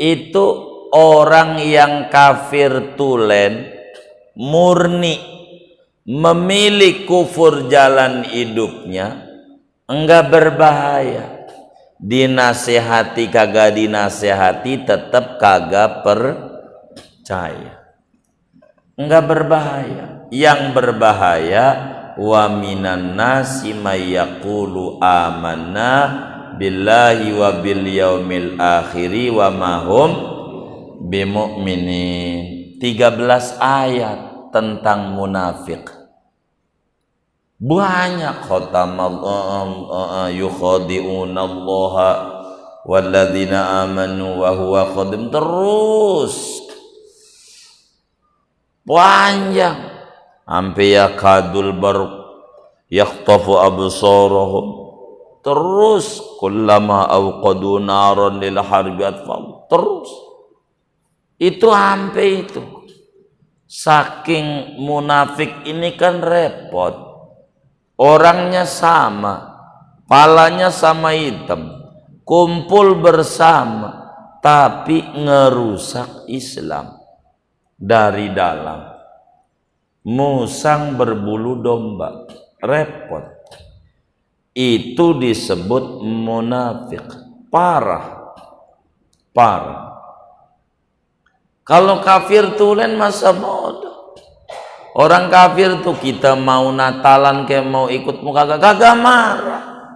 itu orang yang kafir tulen murni memilih kufur jalan hidupnya, enggak berbahaya. Dinasehati kagak dinasehati tetap kagak percaya, enggak berbahaya. Yang berbahaya wa minan nasi may yaqulu amanna billahi wa bil yaumil akhiri wa ma hum bimu'minin. 13 ayat tentang munafik. Banyak khatamallahu yukhadi'unallaha walladzina amanu wa huwa khadim, terus panjang sampai yakadul bar yakhtafu absarahum, terus kullama awqadu naran lil harbi atfal, terus itu sampai itu. Saking munafik ini kan repot, orangnya sama, palanya sama hitam, kumpul bersama tapi ngerusak Islam dari dalam. Musang berbulu domba, repot. Itu disebut munafik. Parah. Kalau kafir tulen masa bodoh. Orang kafir tuh kita mau Natalan kayak mau ikut muka kagak marah.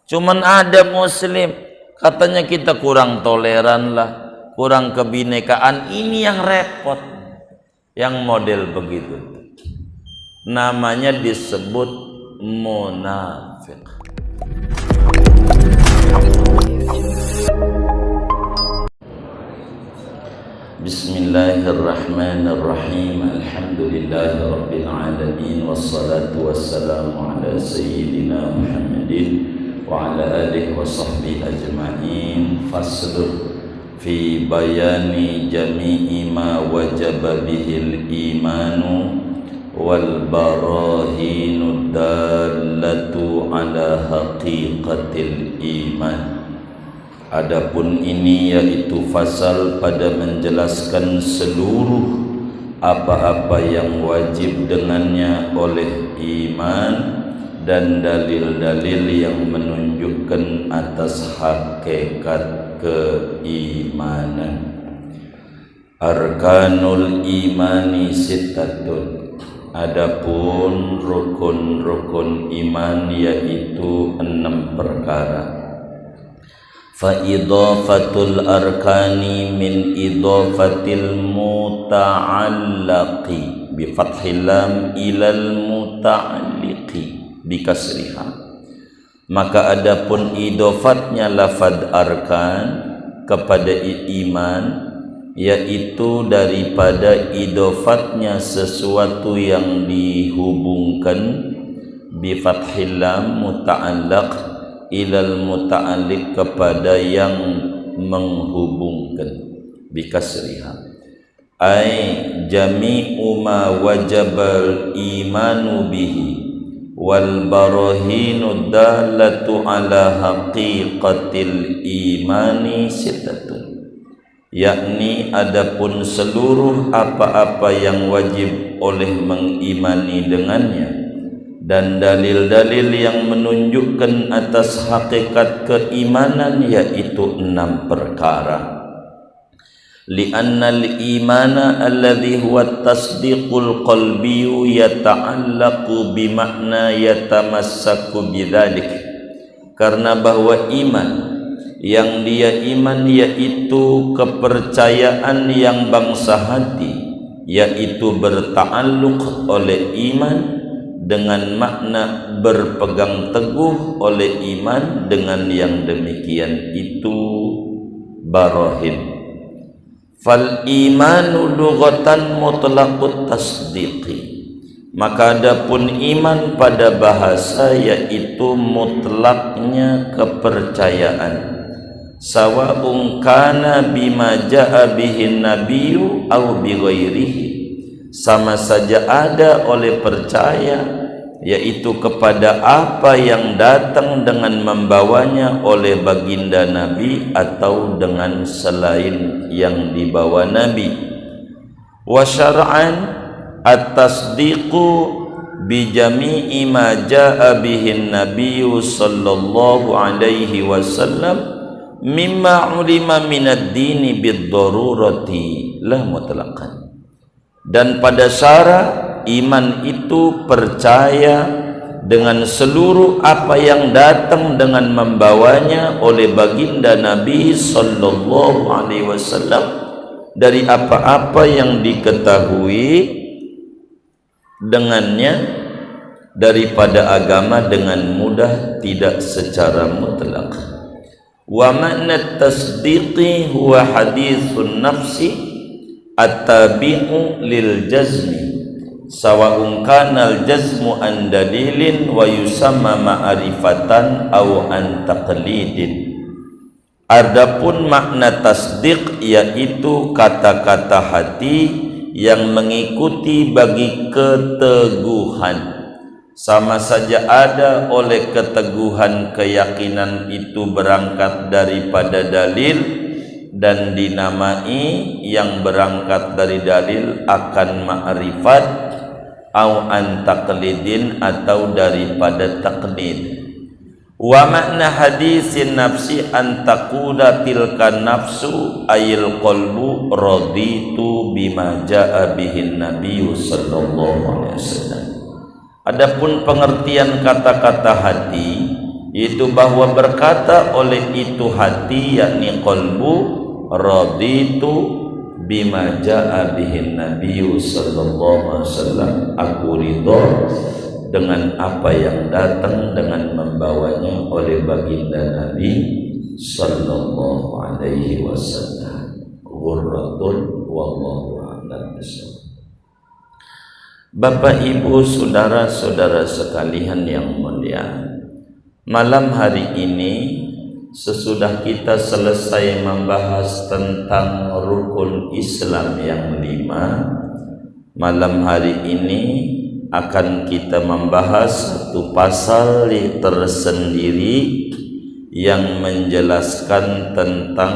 Cuman ada muslim katanya kita kurang toleran lah, kurang kebinekaan. Ini yang repot, yang model begitu. Namanya disebut munafik. Bismillahirrahmanirrahim. Alhamdulillahi rabbil alamin, wassalatu wassalamu ala sayyidina Muhammadin wa ala alihi wa sahbihi ajma'in. Fasl fi bayani jami'i ma wajaba bihil imanu wal barahinu dallatu ala haqiqatil iman. Adapun ini yaitu fasal pada menjelaskan seluruh apa-apa yang wajib dengannya oleh iman dan dalil-dalil yang menunjukkan atas hakikat keimanan. Arkanul imani sittatun. Adapun rukun-rukun iman yaitu 6 perkara. Fa idhafatul arkani min idhafatil muta'allaqi bi fathil lam ilal muta'alliqi bi kasriha. Maka adapun idhafatnya lafad arkan kepada iman, yaitu daripada idhafatnya sesuatu yang dihubungkan bi fathil lam muta'allaq ilal muta'alliq kepada yang menghubungkan bikasriha, ay jami'u ma wajabal imanu bihi wal barahinu dallatu ala haqiqatil imani sittatun, yakni adapun seluruh apa-apa yang wajib oleh mengimani dengannya dan dalil-dalil yang menunjukkan atas hakikat keimanan yaitu 6 perkara. Li'annal imana alladhi huwa tasdiqul qalbiyyu yata'allaqu bimakna yatamassaku bidzalik. Karena bahwa iman yang dia iman yaitu kepercayaan yang bangsa hati, yaitu berta'alluq oleh iman dengan makna berpegang teguh oleh iman. Dengan yang demikian itu barahin. Fal imanu lughatan mutlaqut tasdiqi. Maka adapun iman pada bahasa yaitu mutlaknya kepercayaan. Sawa'un kana bima ja'a bihin nabiyyu aw bi ghairihi. Sama saja ada oleh percaya yaitu kepada apa yang datang dengan membawanya oleh baginda Nabi atau dengan selain yang dibawa Nabi. Wa syar'an at-tasdiqu bi jami'i ma jaa bihi Nabi sallallahu alaihi wasallam mimma ulima minad dini bid-darurati la mutlaqan. Dan pada syarat iman itu percaya dengan seluruh apa yang datang dengan membawanya oleh baginda Nabi sallallahu alaihi wasallam dari apa-apa yang diketahui dengannya daripada agama dengan mudah, tidak secara mutlak. Wa makna tasdiqi huwa hadithun nafsi at-tabi'u lil jazmi sawa'un kana al-jazmu an dalilin wa yusamma ma'rifatan aw an taqlidin. Adapun makna tasdiq yaitu kata-kata hati yang mengikuti bagi keteguhan, sama saja ada oleh keteguhan keyakinan itu berangkat daripada dalil dan dinamai yang berangkat dari dalil akan ma'rifat au an taqlidin atau daripada taqlid. Wa makna hadisin nafsi an taqula tilka nafsu ayil qalbu raditu bima jaa bihin nabiyyu sallallahu alaihi wasallam. Adapun pengertian kata-kata hati yaitu bahwa berkata oleh itu hati yakni qalbu raditu bima jaa bihin nabiyyu sallallahu alaihi wasallam, aku ridha dengan apa yang datang dengan membawanya oleh baginda Nabi sallallahu alaihi wasallam. Ghurratun wallahu a'lam bishawab. Bapak Ibu saudara-saudara sekalian yang mulia, malam hari ini sesudah kita selesai membahas tentang rukun Islam yang 5, malam hari ini akan kita membahas satu pasal tersendiri yang menjelaskan tentang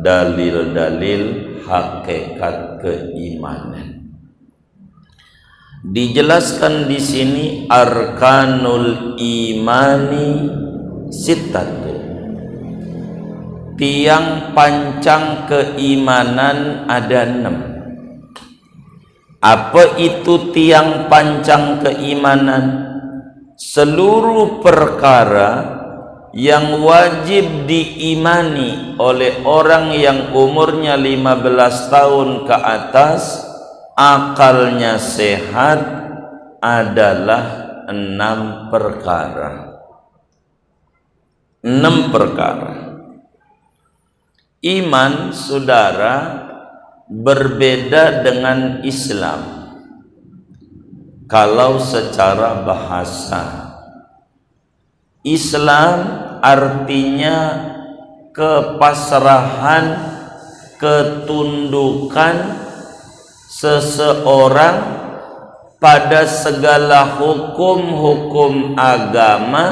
dalil-dalil hakikat keimanan. Dijelaskan di sini arkanul imani sittatu, tiang pancang keimanan ada 6. Apa itu tiang pancang keimanan? Seluruh perkara yang wajib diimani oleh orang yang umurnya 15 tahun ke atas, akalnya sehat, adalah 6 perkara. 6 perkara. Iman, saudara, berbeda dengan Islam. Kalau secara bahasa, Islam artinya kepasrahan, ketundukan seseorang pada segala hukum-hukum agama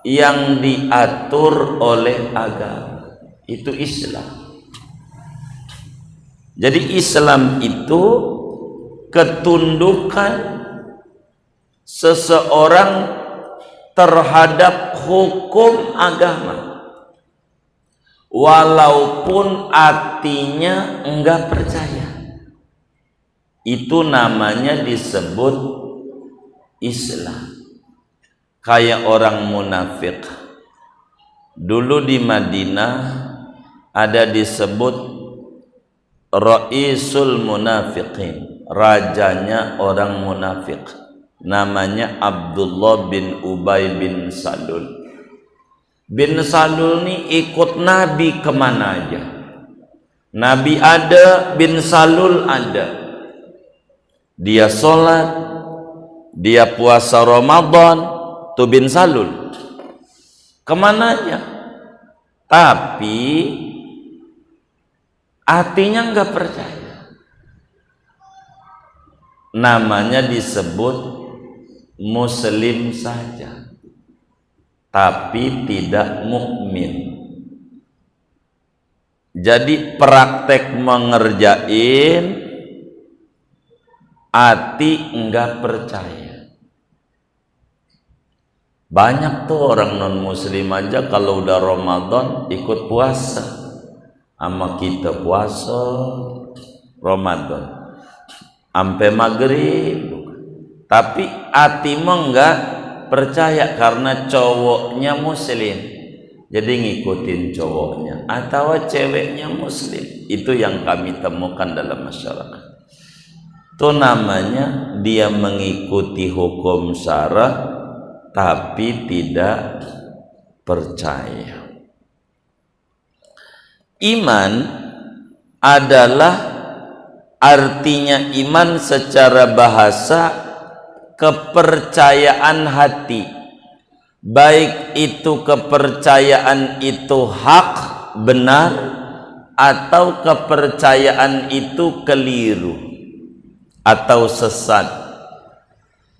yang diatur oleh agama. Itu Islam. Jadi Islam itu ketundukan seseorang terhadap hukum agama, walaupun artinya enggak percaya. Itu namanya disebut Islam. Kayak orang munafik. Dulu di Madinah ada disebut Ra'isul Munafiqin, rajanya orang munafik, namanya Abdullah bin Ubay bin Salul. Bin Salul ini ikut Nabi kemana aja. Nabi ada, bin Salul ada. Dia sholat, dia puasa Ramadan, tuh bin Salul kemana aja. Tapi hatinya enggak percaya. Namanya disebut muslim saja, tapi tidak mukmin. Jadi praktek mengerjain, hati enggak percaya. Banyak tuh orang non muslim aja kalau udah Ramadan ikut puasa sama kita, puasa Ramadan sampai maghrib, tapi hati enggak percaya karena cowoknya muslim. Jadi ngikutin cowoknya atau ceweknya muslim. Itu yang kami temukan dalam masyarakat. Itu namanya dia mengikuti hukum syara tapi tidak percaya. Iman adalah, artinya iman secara bahasa kepercayaan hati. Baik itu kepercayaan itu hak, benar, atau kepercayaan itu keliru atau sesat,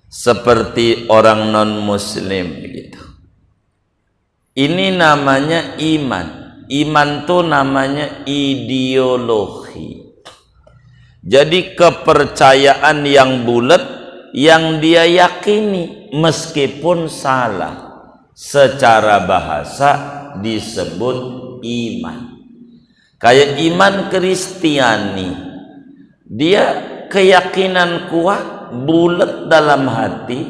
seperti orang non muslim begitu. Ini namanya iman. Iman tuh namanya ideologi. Jadi kepercayaan yang bulat yang dia yakini meskipun salah. Secara bahasa disebut iman. Kayak iman Kristiani, dia keyakinan kuat bulat dalam hati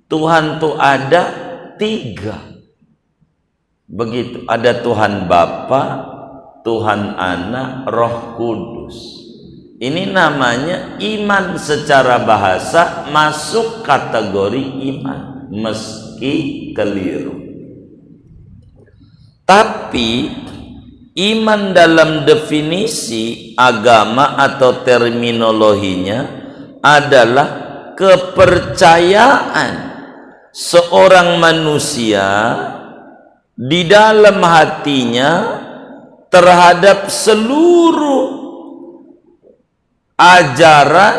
Tuhan tuh ada 3. Begitu, ada Tuhan Bapa, Tuhan Anak, Roh Kudus. Ini namanya iman secara bahasa, masuk kategori iman meski keliru. Tapi iman dalam definisi agama atau terminologinya adalah kepercayaan seorang manusia di dalam hatinya terhadap seluruh ajaran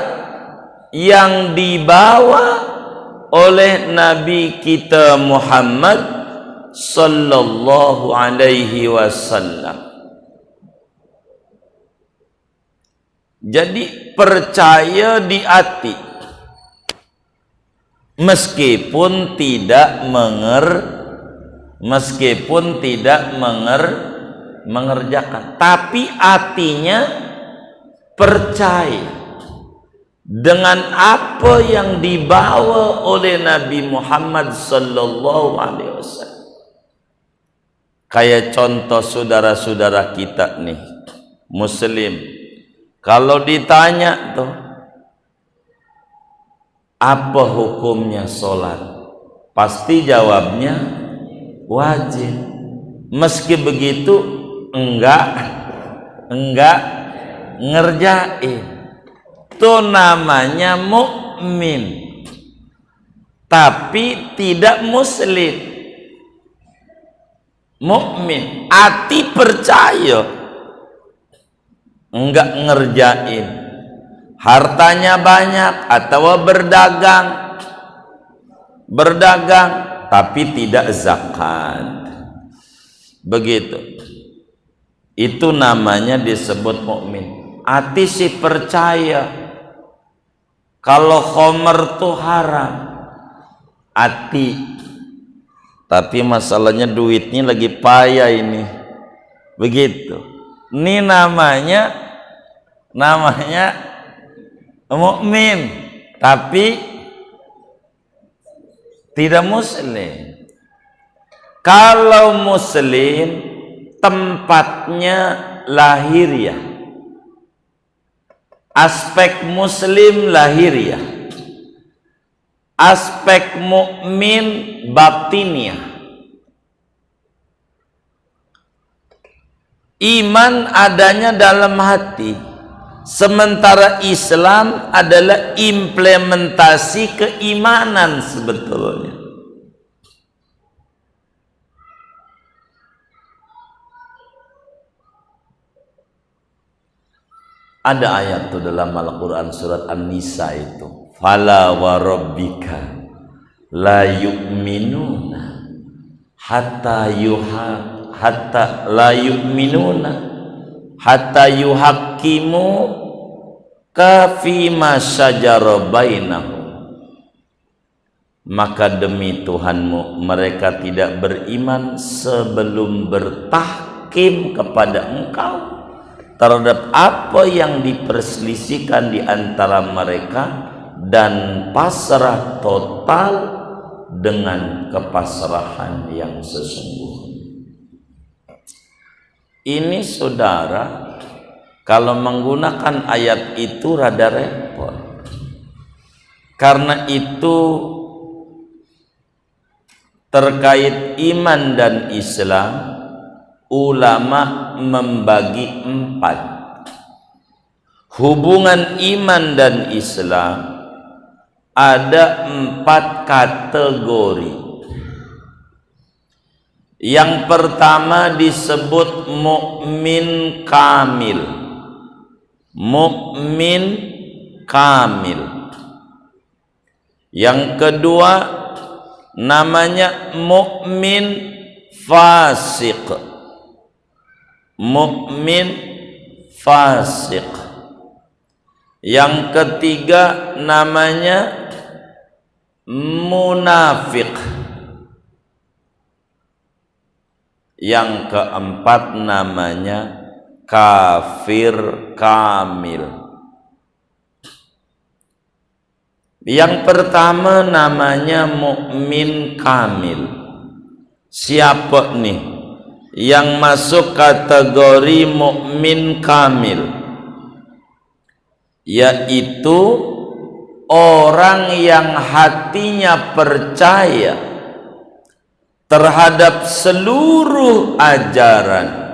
yang dibawa oleh Nabi kita Muhammad sallallahu alaihi wasallam. Jadi percaya di hati meskipun tidak mengerjakan, tapi hatinya percaya dengan apa yang dibawa oleh Nabi Muhammad sallallahu alaihi wasallam. Kayak contoh saudara-saudara kita nih muslim, kalau ditanya tuh apa hukumnya sholat, pasti jawabnya wajib. Meski begitu enggak ngerjain. Itu namanya mukmin, tapi tidak muslim. Mukmin, hati percaya, enggak ngerjain. Hartanya banyak atau berdagang tapi tidak zakat. Begitu. Itu namanya disebut mukmin. Hati si percaya kalau khomer tuh haram, hati. Tapi masalahnya duitnya lagi payah ini. Begitu. Ini namanya mukmin, tapi tidak muslim. Kalau muslim tempatnya lahiriah. Aspek muslim lahiriah, aspek mukmin batiniah. Iman adanya dalam hati, sementara Islam adalah implementasi keimanan sebetulnya. Ada ayat tuh dalam Al-Quran surat An-Nisa itu, fala wa rabbika la yu'minuna hatta la yu'minuna hatta yuhaqqimu ka fima syajara bainahum. Maka demi Tuhanmu mereka tidak beriman sebelum bertahkim kepada Engkau terhadap apa yang diperselisihkan di antara mereka, dan pasrah total dengan kepasrahan yang sesungguhnya. Ini saudara, kalau menggunakan ayat itu rada repot. Karena itu terkait iman dan Islam, ulama membagi 4. Hubungan iman dan Islam ada 4 kategori. Yang pertama disebut mukmin kamil. Mukmin kamil. Yang kedua namanya mukmin fasik. Mukmin fasik. Yang ketiga namanya munafik. Yang keempat namanya kafir kamil. Yang pertama namanya mukmin kamil. Siapa nih yang masuk kategori mukmin kamil? Yaitu orang yang hatinya percaya terhadap seluruh ajaran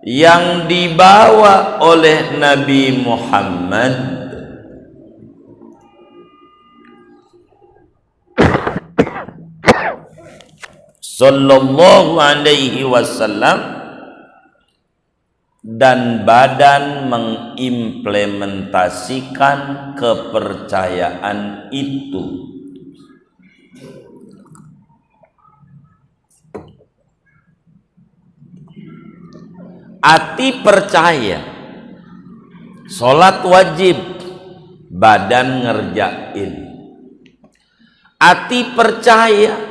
yang dibawa oleh Nabi Muhammad sallallahu alaihi wasallam, dan badan mengimplementasikan kepercayaan itu. Hati percaya sholat wajib, badan ngerjain. Hati percaya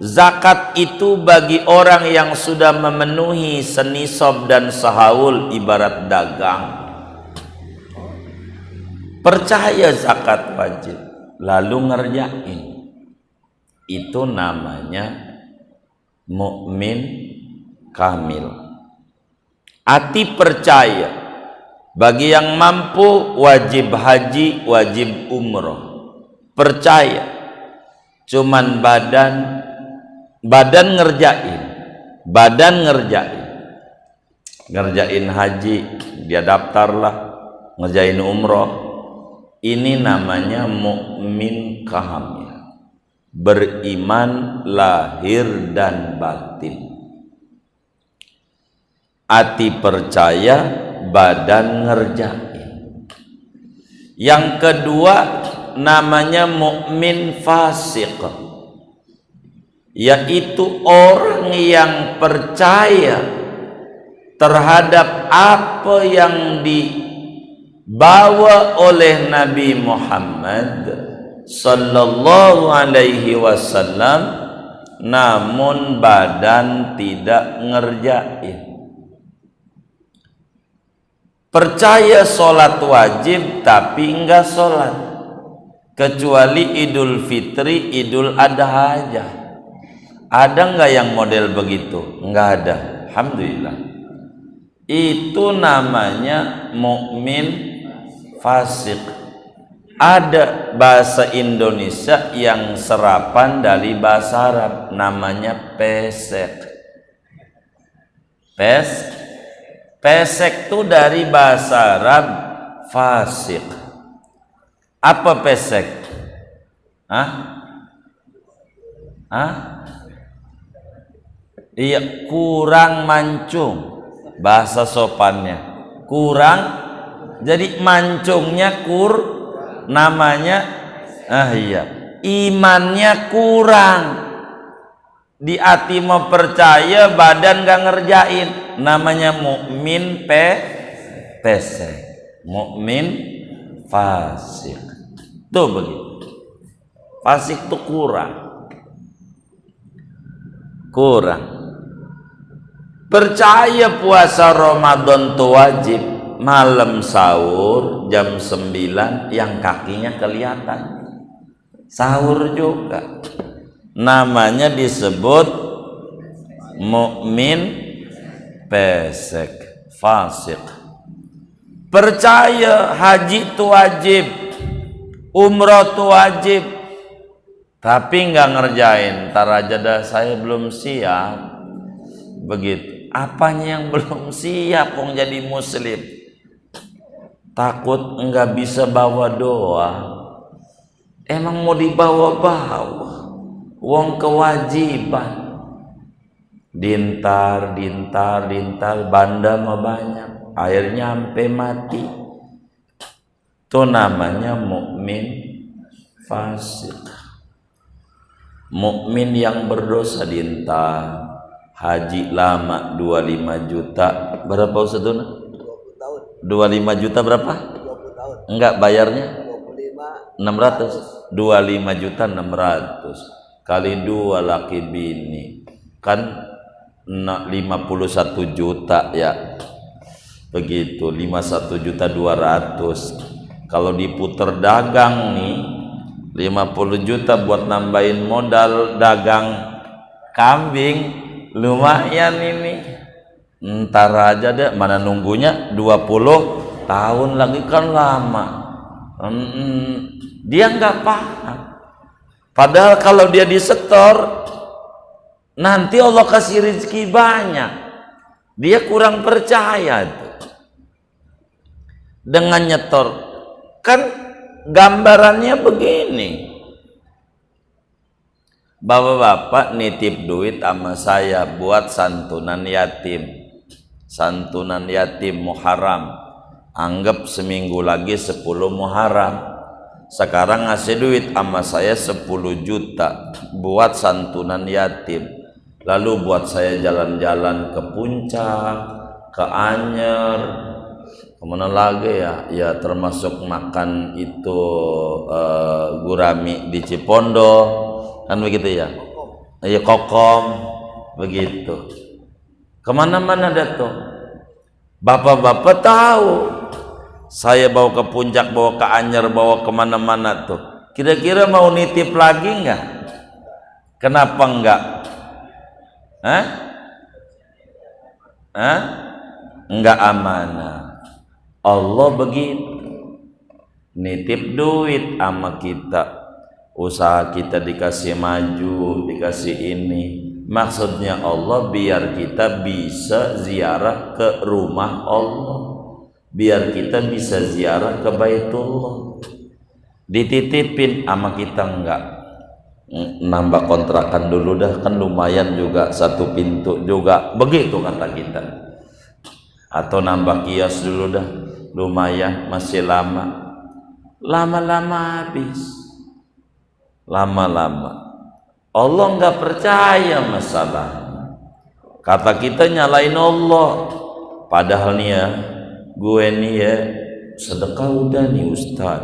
zakat itu bagi orang yang sudah memenuhi senisab dan sehaul, ibarat dagang. Percaya zakat wajib lalu ngerjain. Itu namanya mukmin kamil. Hati percaya bagi yang mampu wajib haji, wajib umroh. Percaya. Cuman badan ngerjain. Badan ngerjain haji, dia daftarlah, ngerjain umroh. Ini namanya mukmin kamil. Beriman lahir dan batin. Hati percaya, badan ngerjain. Yang kedua namanya mukmin fasik, yaitu orang yang percaya terhadap apa yang dibawa oleh Nabi Muhammad sallallahu alaihi wasallam, namun badan tidak ngerjain. Percaya sholat wajib tapi enggak sholat, kecuali Idul Fitri, Idul Adha aja. Ada enggak yang model begitu? Enggak ada. Alhamdulillah. Itu namanya mukmin fasik. Ada bahasa Indonesia yang serapan dari bahasa Arab, namanya pesek. Pesek itu dari bahasa Arab fasik. Apa pesek? Iya, kurang mancung. Bahasa sopannya kurang, jadi mancungnya namanya iya imannya kurang. Di hati mau percaya, badan gak ngerjain. Namanya mukmin pesek, mukmin fasik. Tuh begitu. Fasik tuh kurang. Percaya puasa Ramadan tuh wajib. Malam sahur jam 9 yang kakinya kelihatan. Sahur juga. Namanya disebut mukmin pesek, fasik. Percaya haji itu wajib, umroh itu wajib, tapi nggak ngerjain. Tar aja dah, saya belum siap. Begitu. Apanya yang belum siap kok jadi muslim? Takut nggak bisa bawa doa. Emang mau dibawa-bawa? Wong kewajiban. Dintar, banda mah banyak. Akhirnya sampai mati. Itu namanya mukmin fasik. Mukmin yang berdosa dintar. Haji lama 25 juta. Berapa Ustazuna? 20 tahun. 25 juta berapa? 20 tahun. Enggak, bayarnya 25 600. 25 juta 600 kali 2 laki bini kan 51 juta ya. Begitu, 51 juta 200. Kalau diputer dagang nih 50 juta buat nambahin modal dagang kambing, lumayan ini. Ntar aja deh, mana nunggunya 20 tahun lagi kan lama. Dia nggak paham. Padahal kalau dia disetor, nanti Allah kasih rezeki banyak. Dia kurang percaya tuh. Dengan nyetor. Kan gambarannya begini. Bapak-bapak nitip duit sama saya buat santunan yatim. Santunan yatim Muharram. Anggap seminggu lagi 10 Muharram. Sekarang ngasih duit sama saya 10 juta buat santunan yatim. Lalu buat saya jalan-jalan ke Puncak, ke Anyer, kemana lagi ya? Ya termasuk makan itu gurami di Cipondo, kan begitu ya? Iya, kokom, begitu. Kemana-mana dah tuh. Bapak-bapak tahu. Saya bawa ke Puncak, bawa ke Anyer, bawa kemana-mana tuh. Kira-kira mau nitip lagi nggak? Kenapa enggak? Enggak amanah. Allah begitu. Nitip duit sama kita. Usaha kita dikasih maju, dikasih ini. Maksudnya Allah biar kita bisa ziarah ke rumah Allah. Biar kita bisa ziarah ke Baitullah. Dititipin sama kita enggak. Nambah kontrakan dulu dah, kan lumayan juga, satu pintu juga, begitu kata kita. Atau nambah kios dulu dah, lumayan, masih lama. Lama-lama habis. Lama-lama Allah enggak percaya masalahnya. Kata kita nyalain Allah. Padahal nih ya, gue nih ya sedekah udah nih Ustaz,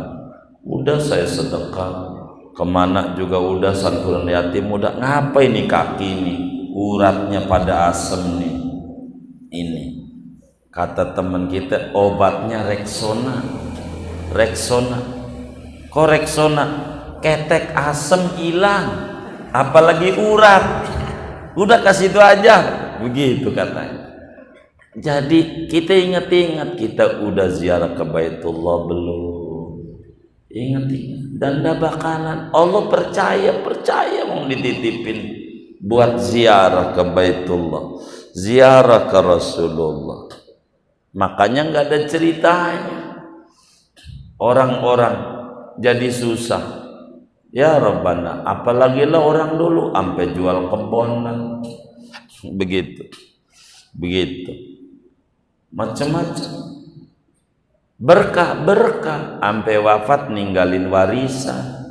udah saya sedekah kemana juga udah, santunan yatim udah, ngapa ini kaki nih uratnya pada asem nih. Ini kata teman kita obatnya Rexona. Kok Rexona? Ketek asem hilang, apalagi urat, udah kasih itu aja, begitu katanya. Jadi kita ingat-ingat, kita udah ziarah ke Baitullah belum? Ingat-ingat. Dan dah bakalan Allah percaya mau dititipin buat ziarah ke Baitullah, ziarah ke Rasulullah. Makanya nggak ada ceritanya orang-orang jadi susah. Ya Rabbana, apalagi lah orang dulu sampai jual kebonan, begitu macam-macam, berkah sampai wafat ninggalin warisan.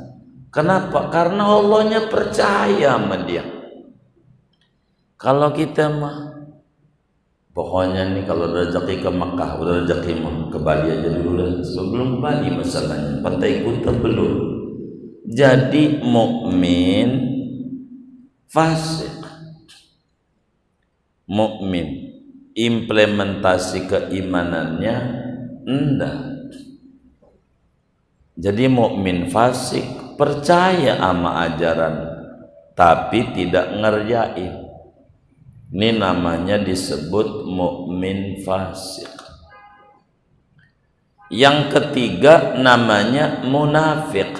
Kenapa? Karena Allahnya percaya sama dia. Kalau kita mah pokoknya nih kalau rezeki ke Mekah, udah rezeki mah ke Bali aja dulu lah. Sebelum Bali masalahnya, Pantai Kuta belum. Jadi mukmin fasik. Mukmin implementasi keimanannya enggak. Jadi mukmin fasik percaya sama ajaran tapi tidak ngerjain. Ini namanya disebut mukmin fasik. Yang ketiga namanya munafik.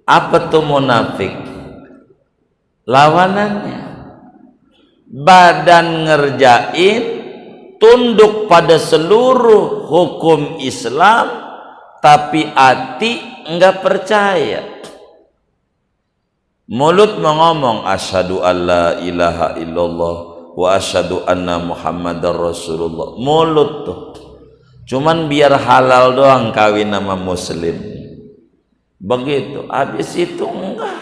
Apa tuh munafik? Lawanannya badan ngerjain, tunduk pada seluruh hukum Islam, tapi hati enggak percaya. Mulut mengomong asyhadu alla ilaha illallah wa asyhadu anna muhammadar rasulullah. Mulut tuh cuman biar halal doang kawin sama muslim. Begitu. Habis itu enggak.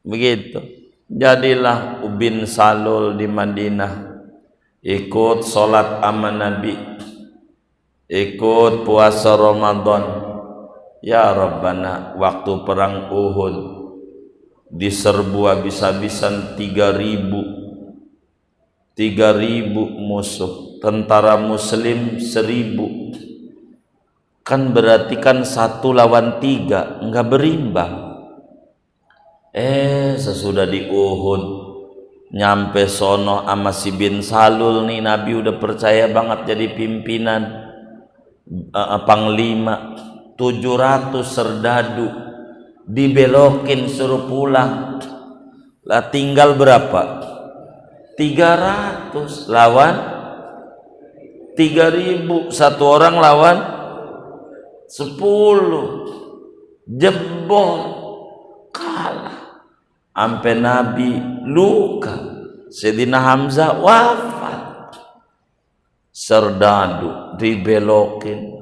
Begitu. Jadilah Ubin Salul di Madinah, ikut sholat sama Nabi, ikut puasa Ramadan. Ya Rabbana, waktu perang Uhud diserbu habis-habisan 3.000 musuh, tentara muslim 1.000. Kan berarti kan 1 lawan 3, enggak berimbang. Sesudah di Uhud nyampe sono sama si bin Salul nih, Nabi udah percaya banget jadi pimpinan panglima. 700 serdadu dibelokin suruh pulang. Lah tinggal berapa? 300 lawan 3.000. Satu orang lawan 10. Jebol, kalah. Sampai Nabi luka. Sayyidina Hamzah wafat. Serdadu dibelokin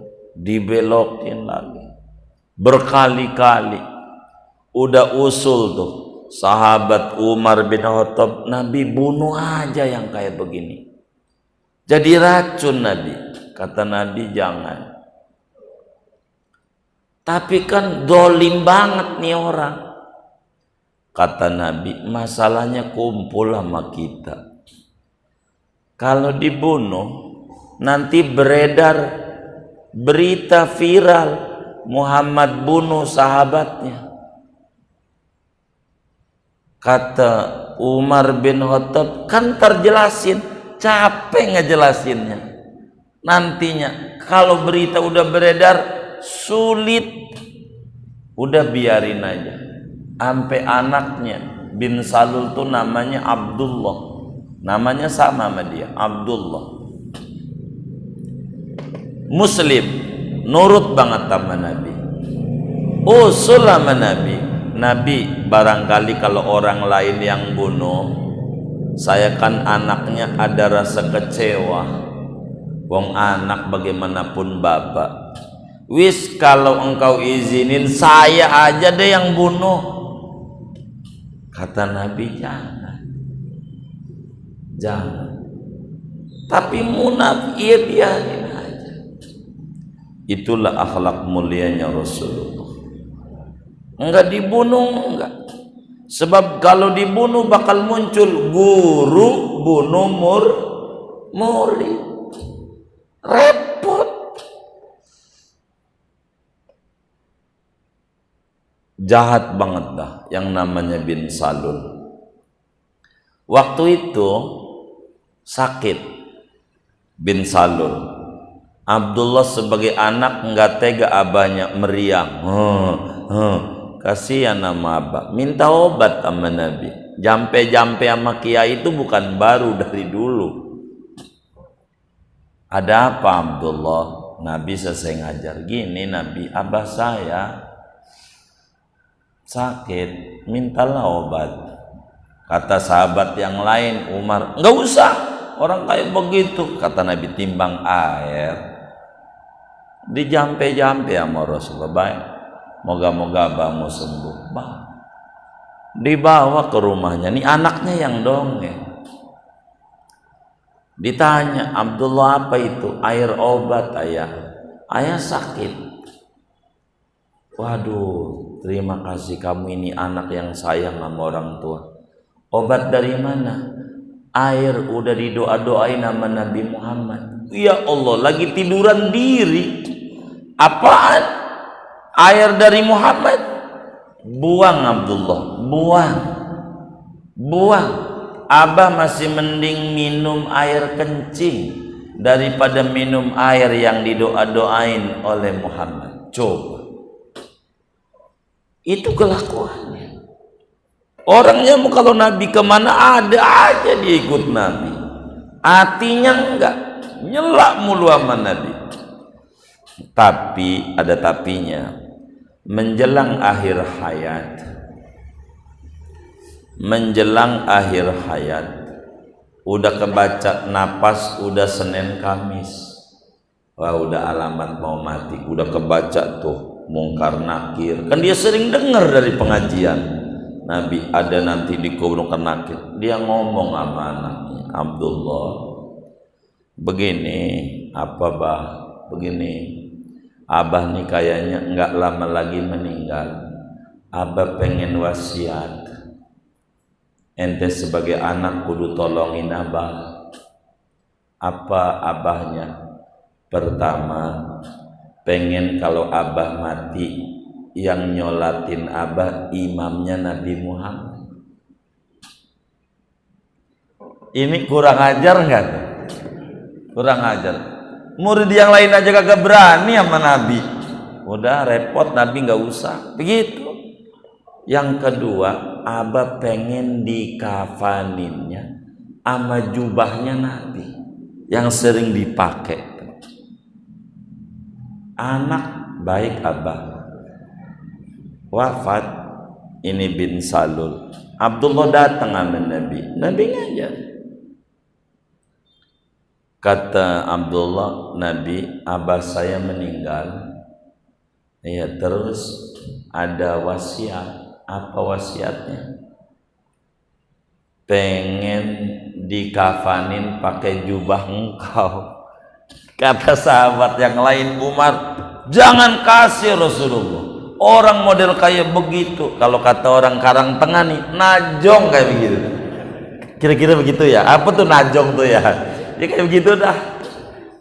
lagi berkali-kali. Udah usul tuh sahabat Umar bin Khattab, Nabi bunuh aja yang kayak begini, jadi racun Nabi. Kata Nabi jangan, tapi kan dolim banget nih orang. Kata Nabi masalahnya kumpul sama kita, kalau dibunuh nanti beredar berita viral Muhammad bunuh sahabatnya. Kata Umar bin Khattab, kan terjelasin, capek ngejelasinnya. Nantinya kalau berita udah beredar sulit, udah biarin aja. Sampai anaknya bin Salul tuh namanya Abdullah, namanya sama sama dia, Abdullah. Muslim, nurut banget sama Nabi, usul sama Nabi. Nabi barangkali kalau orang lain yang bunuh, saya kan anaknya ada rasa kecewa. Wong anak bagaimanapun bapak. Wis kalau engkau izinin saya aja deh yang bunuh. Kata Nabi jangan. Tapi munafik iya biarin. Itulah akhlak mulianya Rasulullah. Enggak dibunuh, enggak. Sebab kalau dibunuh bakal muncul guru bunuh murid. Repot. Jahat banget dah yang namanya bin Salul. Waktu itu sakit bin Salul. Abdullah sebagai anak enggak tega abahnya meriang. Kasihan sama abah, minta obat sama Nabi. Jampe-jampe sama kiai itu bukan baru dari dulu. Ada apa Abdullah? Nabi selesai ngajar gini, Nabi, abah saya sakit, mintalah obat. Kata sahabat yang lain, Umar, enggak usah, orang kayak begitu. Kata Nabi, timbang air dijampe-jampe sama Rasulullah, baik. moga-moga abahmu sembuh. Bah, dibawa ke rumahnya, nih anaknya yang dongeng. Ditanya, Abdullah, apa itu? Air obat ayah. Ayah sakit. Waduh, terima kasih kamu ini anak yang sayang sama orang tua. Obat dari mana? Air udah didoa-doain sama Nabi Muhammad. Ya Allah, lagi tiduran diri. Apaan? Air dari Muhammad? Buang Abdullah, buang. Buang. Abah masih mending minum air kencing daripada minum air yang didoa-doain oleh Muhammad. Coba. Itu kelakuannya. Orangnya kalau Nabi kemana ada aja dia ikut Nabi. Hatinya enggak, nyelak mulu sama Nabi. Tapi ada tapinya. Menjelang akhir hayat, udah kebaca napas, udah Senin Kamis, wah udah alamat mau mati, udah kebaca tuh Mungkar Nakir. Kan dia sering dengar dari pengajian Nabi ada nanti di kubur Mungkar Nakir. Dia ngomong sama anaknya, Abdullah, begini apa bah, begini, abah nih kayaknya nggak lama lagi meninggal. Abah pengen wasiat, ente sebagai anak kudu tolongin abah. Apa abahnya? Pertama, pengen kalau abah mati yang nyolatin abah imamnya Nabi Muhammad. Ini kurang ajar nggak? Kurang ajar. Murid yang lain aja kagak berani sama Nabi. Udah repot, Nabi nggak usah. Begitu. Yang kedua, abah pengen dikafaninnya sama jubahnya Nabi yang sering dipakai. Anak baik abah wafat, ini bin Salul. Abdullah datang sama Nabi. Nabi ngajar. Kata Abdullah, Nabi, abah saya meninggal. Ya, terus ada wasiat. Apa wasiatnya? Pengen dikafanin pakai jubah engkau. Kata sahabat yang lain, Umar, jangan kasih Rasulullah. Orang model kayak begitu, kalau kata orang Karang Tengah nih, najong kayak begitu. Kira-kira begitu ya? Apa tuh najong tuh ya? Ya kayak begitu dah.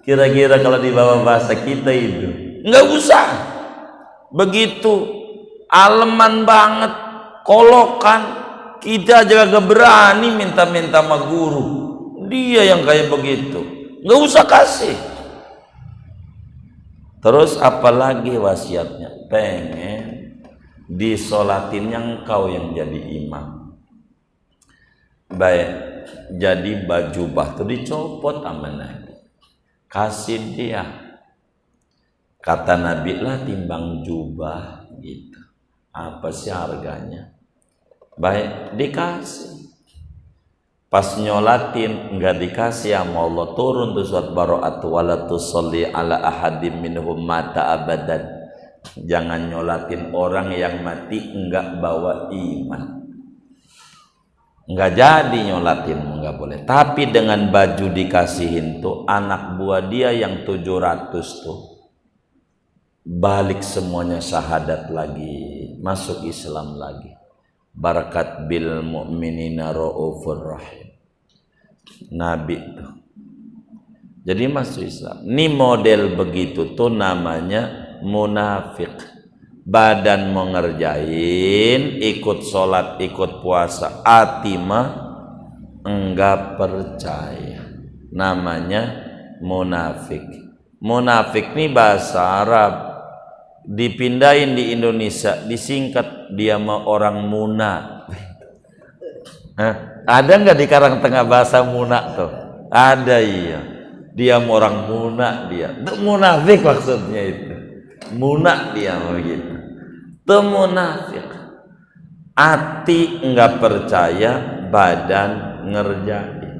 Kira-kira kalau dibawa bahasa kita itu, nggak usah. Begitu, aleman banget, kolokan. Kita aja gak berani minta-minta sama guru. Dia yang kayak begitu, nggak usah kasih. Terus apalagi wasiatnya? Pengen disolatinnya engkau yang jadi imam. Baik, jadi baju tuh dicopot sama Nabi, kasih dia. Kata Nabi, lah timbang jubah gitu, apa sih harganya? Baik, dikasih. Pas nyolatin nggak dikasih sama Allah, turun tuh surat Bara'at, wala tusalli ala ahadim minhum mata abadan. Jangan nyolatin orang yang mati enggak bawa iman. Enggak jadi nyolatin, enggak boleh. Tapi dengan baju dikasihin tuh anak buah dia yang 700 tuh balik semuanya syahadat lagi, masuk Islam lagi. Barakat bil mu'minina ra'ufur rahim. Nabi tuh jadi masuk Islam. Ini model begitu tuh namanya munafik. Badan mau ngerjain, ikut sholat, ikut puasa, hati mah enggak percaya. Namanya munafik. Munafik nih bahasa Arab, dipindahin di Indonesia disingkat dia mah orang muna. Ada nggak di Karang Tengah bahasa muna tuh? Ada, iya. Dia mau orang muna, dia itu munafik maksudnya itu. Muna dia begitu. Itu munafik. Hati nggak percaya, badan ngerjain.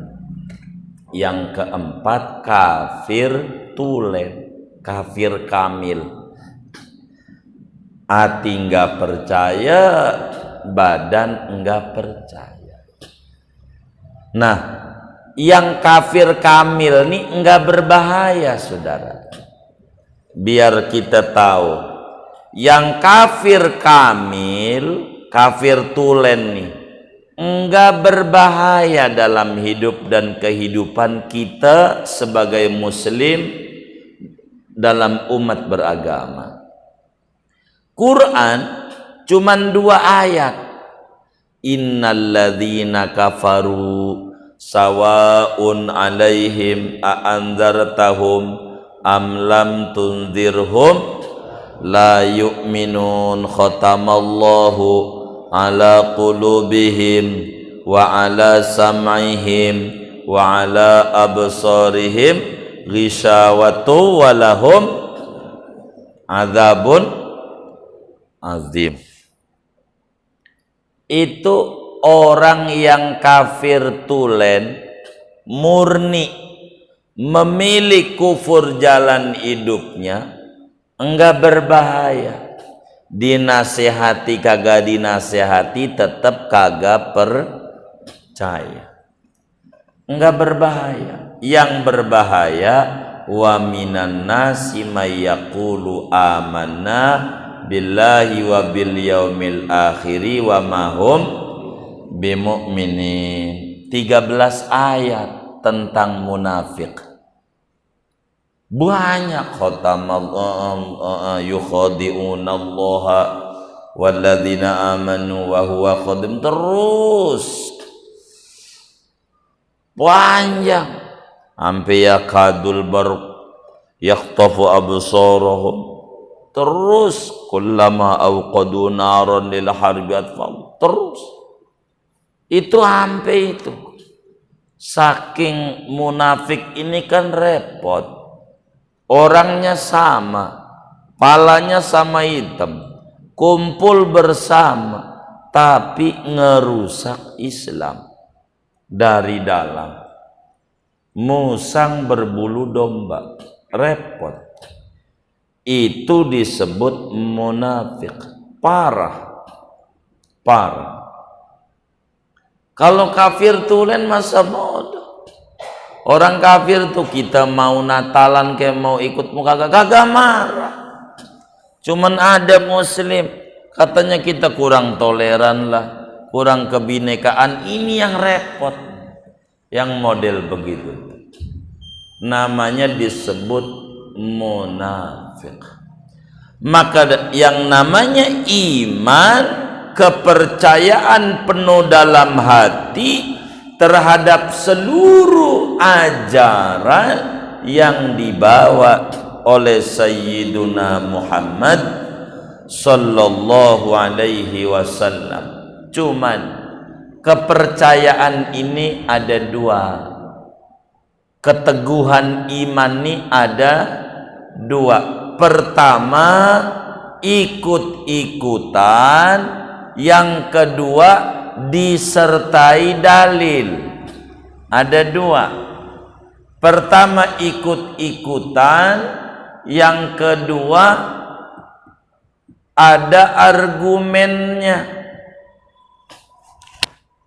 Yang keempat, kafir tulen, kafir kamil. hati enggak percaya, badan enggak percaya. Nah, yang kafir kamil nih enggak berbahaya, saudara. Biar kita tahu, yang kafir kamil, kafir tulen nih, enggak berbahaya dalam hidup dan kehidupan kita sebagai muslim dalam umat beragama. Quran cuman 2 ayat. Innalladzina kafaru sawaun alaihim a'anzartahum am lam tunzirhum la yu'minun khatamallahu ala qulubihim wa ala sam'ihim wa ala absarihim ghishawatu walahum adzabun azim. Itu orang yang kafir tulen, murni memilih kufur jalan hidupnya, enggak berbahaya. Dinasehati kagak dinasehati tetap kagak percaya, enggak berbahaya. Yang berbahaya wa minan nasi may yaqulu amanna billahi wa bil yaumil akhiri wa mahum bimu'minin. 13 ayat tentang munafik. Banyak khatamallahu yukhadi'unallaha walladzina amanu wa huwa khadim, terus panjang sampai yakadul barq yakhtafu absarahum, terus kullama awqadu naran lil harbi atfal, terus itu sampai itu. Saking munafik ini kan repot, orangnya sama, palanya sama hitam, kumpul bersama tapi ngerusak Islam dari dalam, musang berbulu domba, repot. Itu disebut munafik. Parah. Kalau kafir tulen masa bodoh. Orang kafir tuh kita mau Natalan kayak mau ikut muka kagak marah. Cuman ada muslim katanya kita kurang toleran lah, kurang kebinekaan. Ini yang repot, yang model begitu. Namanya disebut munafik. Maka yang namanya iman, kepercayaan penuh dalam hati terhadap seluruh ajaran yang dibawa oleh Sayyiduna Muhammad sallallahu alaihi wasallam. Cuman kepercayaan ini ada 2. Keteguhan iman ini ada 2. Pertama, ikut-ikutan. Yang kedua, disertai dalil. Ada 2. Pertama, ikut-ikutan. Yang kedua, ada argumennya.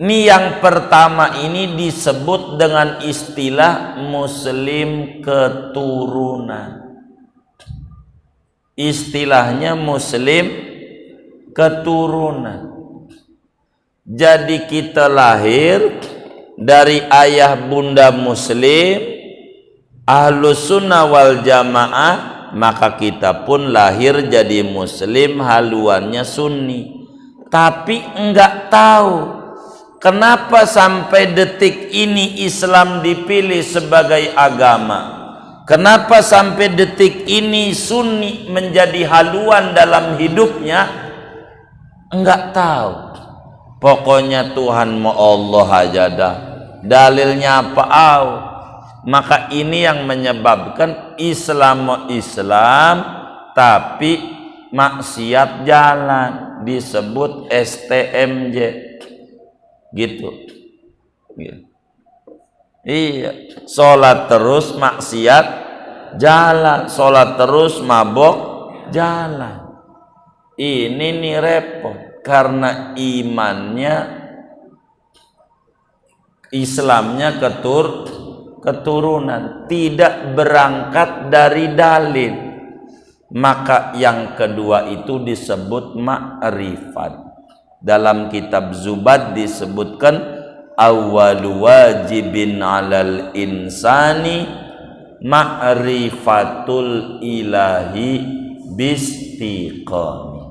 Ini yang pertama ini disebut dengan istilah muslim keturunan. Istilahnya muslim keturunan. Jadi kita lahir dari ayah bunda muslim, ahlus sunnah wal jamaah, maka kita pun lahir jadi muslim, haluannya sunni. Tapi enggak tahu kenapa sampai detik ini Islam dipilih sebagai agama. Kenapa sampai detik ini sunni menjadi haluan dalam hidupnya? Enggak tahu. Pokoknya Tuhan mau Allah aja dah. Dalilnya apa? Maka ini yang menyebabkan Islam mau Islam tapi maksiat jalan, disebut STMJ. Gitu. Iya, sholat terus maksiat jalan, sholat terus mabok jalan. Ini nih repot karena imannya, Islamnya keturunan, tidak berangkat dari dalil. Maka yang kedua itu disebut ma'rifat. Dalam kitab Zubad disebutkan awwalu wajibin 'alal insani ma'rifatul ilahi bistiqami.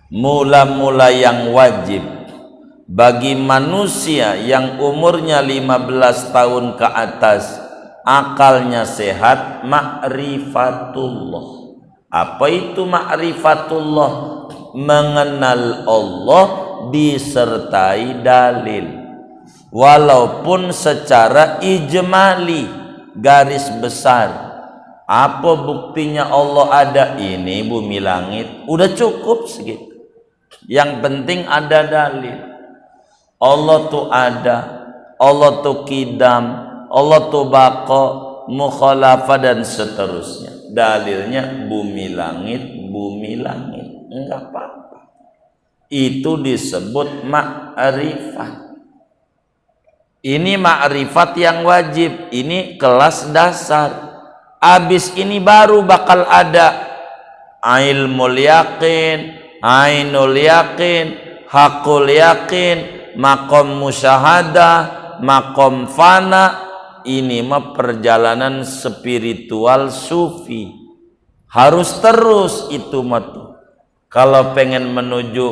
Mula-mula yang wajib bagi manusia yang umurnya 15 tahun ke atas, akalnya sehat, ma'rifatullah. Apa itu ma'rifatullah? Mengenal Allah disertai dalil, walaupun secara ijmali, garis besar. Apa buktinya Allah ada? Ini bumi langit, udah cukup segitu. Yang penting ada dalil. Allah tuh ada, Allah tuh kidam, Allah tuh baqo, mukhalafah dan seterusnya. Dalilnya bumi langit, enggak apa-apa. Itu disebut ma'rifat. Ini ma'rifat yang wajib, ini kelas dasar. Abis ini baru bakal ada ilmul yakin, ainul yakin, hakul yakin, makom musyahadah, makom fana. Ini mah perjalanan spiritual sufi. Harus terus itu mah tuh. Kalau pengen menuju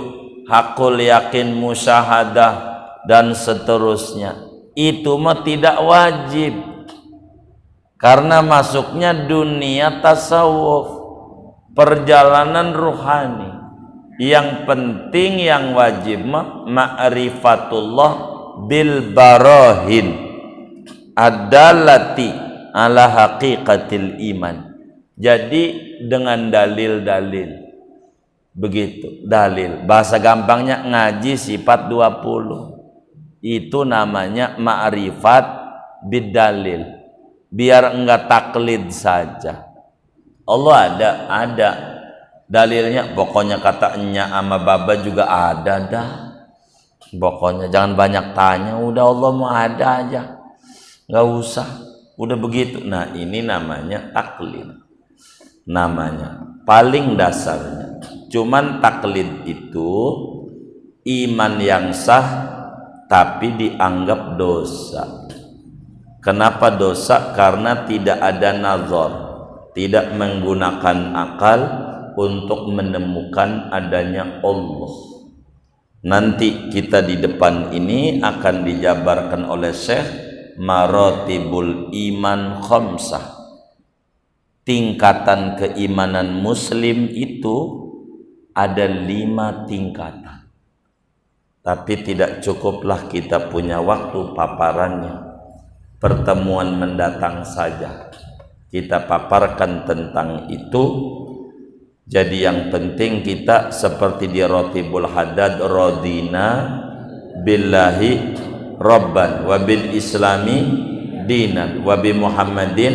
hakul yakin, musyahadah dan seterusnya, itu mah tidak wajib. Karena masuknya dunia tasawuf, perjalanan ruhani. Yang penting yang wajib ma'rifatullah bil barahin adallati ala haqiqatil iman. Jadi dengan dalil-dalil. Begitu, dalil. Bahasa gampangnya ngaji sifat 20. Itu namanya ma'rifat bidalil. Biar enggak taklid saja. Allah ada dalilnya, pokoknya katanya sama baba juga ada dah. Pokoknya jangan banyak tanya, udah Allah mau ada aja, nggak usah, udah begitu. Nah ini namanya taklid, namanya paling dasarnya. Cuman taklid itu iman yang sah tapi dianggap dosa. Kenapa dosa? Karena tidak ada nazar, tidak menggunakan akal untuk menemukan adanya Allah. Nanti kita di depan ini akan dijabarkan oleh Syekh maratibul iman khamsah. Tingkatan keimanan muslim itu ada 5 tingkatan. Tapi tidak cukuplah kita punya waktu paparannya. Pertemuan mendatang saja kita paparkan tentang itu. Jadi yang penting kita seperti di Ratibul Haddad, radina billahi rabban wa bil islami dinan wa bi Muhammadin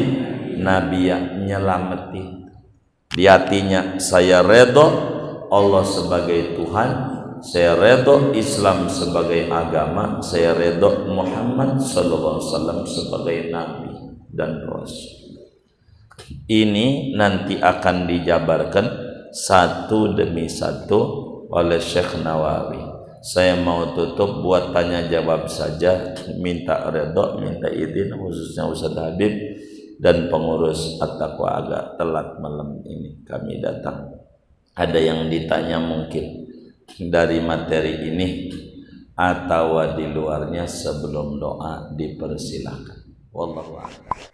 nabiyya. Nyelamatin di hatinya, saya redha Allah sebagai Tuhan, saya redha Islam sebagai agama, saya redha Muhammad sallallahu alaihi wasallam sebagai nabi dan rasul. Ini nanti akan dijabarkan satu demi satu oleh Syekh Nawawi. Saya mau tutup buat tanya jawab saja, minta redha, minta izin khususnya Ustaz Habib dan pengurus At-Taqwa. Agak telat malam ini kami datang. Ada yang ditanya mungkin dari materi ini atau di luarnya, sebelum doa dipersilahkan. Wallahu a'lam.